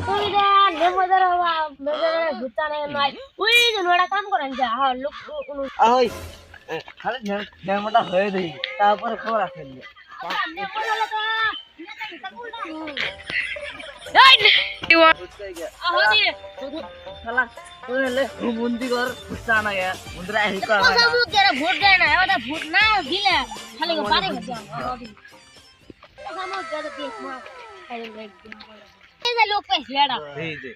তুমি যে নেমোদার মেজারে ভুতানে নাই ওই যে নোড়া কাম করেন যা হ্যাঁ লোক ওই খালি নেমোটা হয়ে দেই তারপরে খবর আছে শালা তুই ले मुंदी कर जाना है मुंदरा ही कर ভোট দেয় না ওটা ভোট না দিলে খালি বাড়ি হচ্ছে এই যে লোক পাইছে এডা এই যে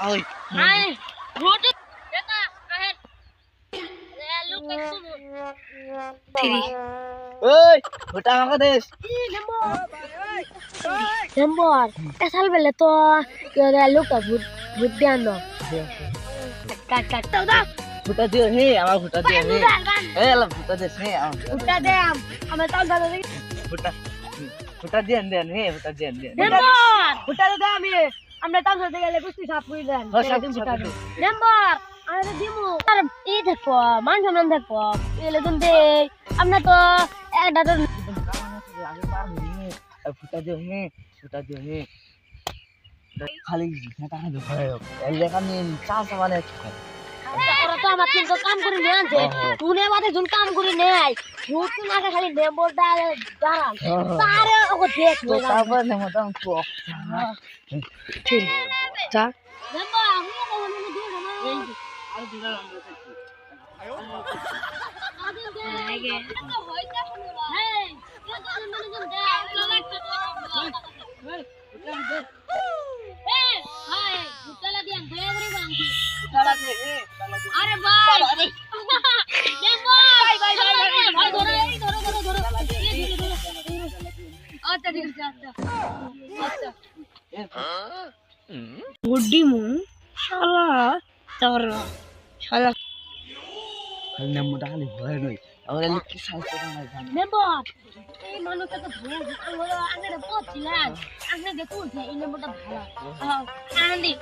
ওই আই ভোট দেখা আহে লোক পাইছে থ্রি ওই ওটা আমাকে দেশ নম্বর এসাল বেলে তো লোক ভোট ভোট দেন না কাট কাট দাও ফুটা দিও হে আমার ফুটা দিও হে এ লা ফুটা দে হে ফুটা দে আমরা তাল দাও ফুটা ফুটা দেন দেন হে ফুটা দেন দেন নম্বর ফুটা দে আমি আমরা তাল ধরতে গেলে কুস্তি সাপ কই দেন নম্বর আরে দিমু আর এই দেখো মান সম্মান দেখো এলে তুমি দে আমরা তো একটা তো লাগে পার হে ফুটা দিও হে খালি টাকা দে ভাই এর লেখা নিয়ে চাষ মানে ওরা তো আমার তিনটা কাম করে নিয়ে আনছে তুই আমাদের জন্য কাম করে নেয় ভূত না খালি নেম্বর দাঁড়ান তারে ওকে দেখ তো তারপর নেমোটা তো ঠিক তা Remember, আমি মনে দিয়ে না এই আর দিলা আমরা আগে তো হইতা শুনো হেই কেন মনে দে এই হাই উতলা দিন ধরে বাঁধি তালা দে হে তালা দে আরে ভাই দেখো ভাই ধরো আচ্ছা ঠিক আছে আচ্ছা বুদ্ধি মু শালা তোর শালা নেমোটা খালি ভয় নই আর এর কি সাইজ না জানি নেম্বর এই মানুষটা তো ভালো জিতে হলো আগে পড়ছিলেন আগে দেখুন এই নেম্বরটা ভালো আনন্দি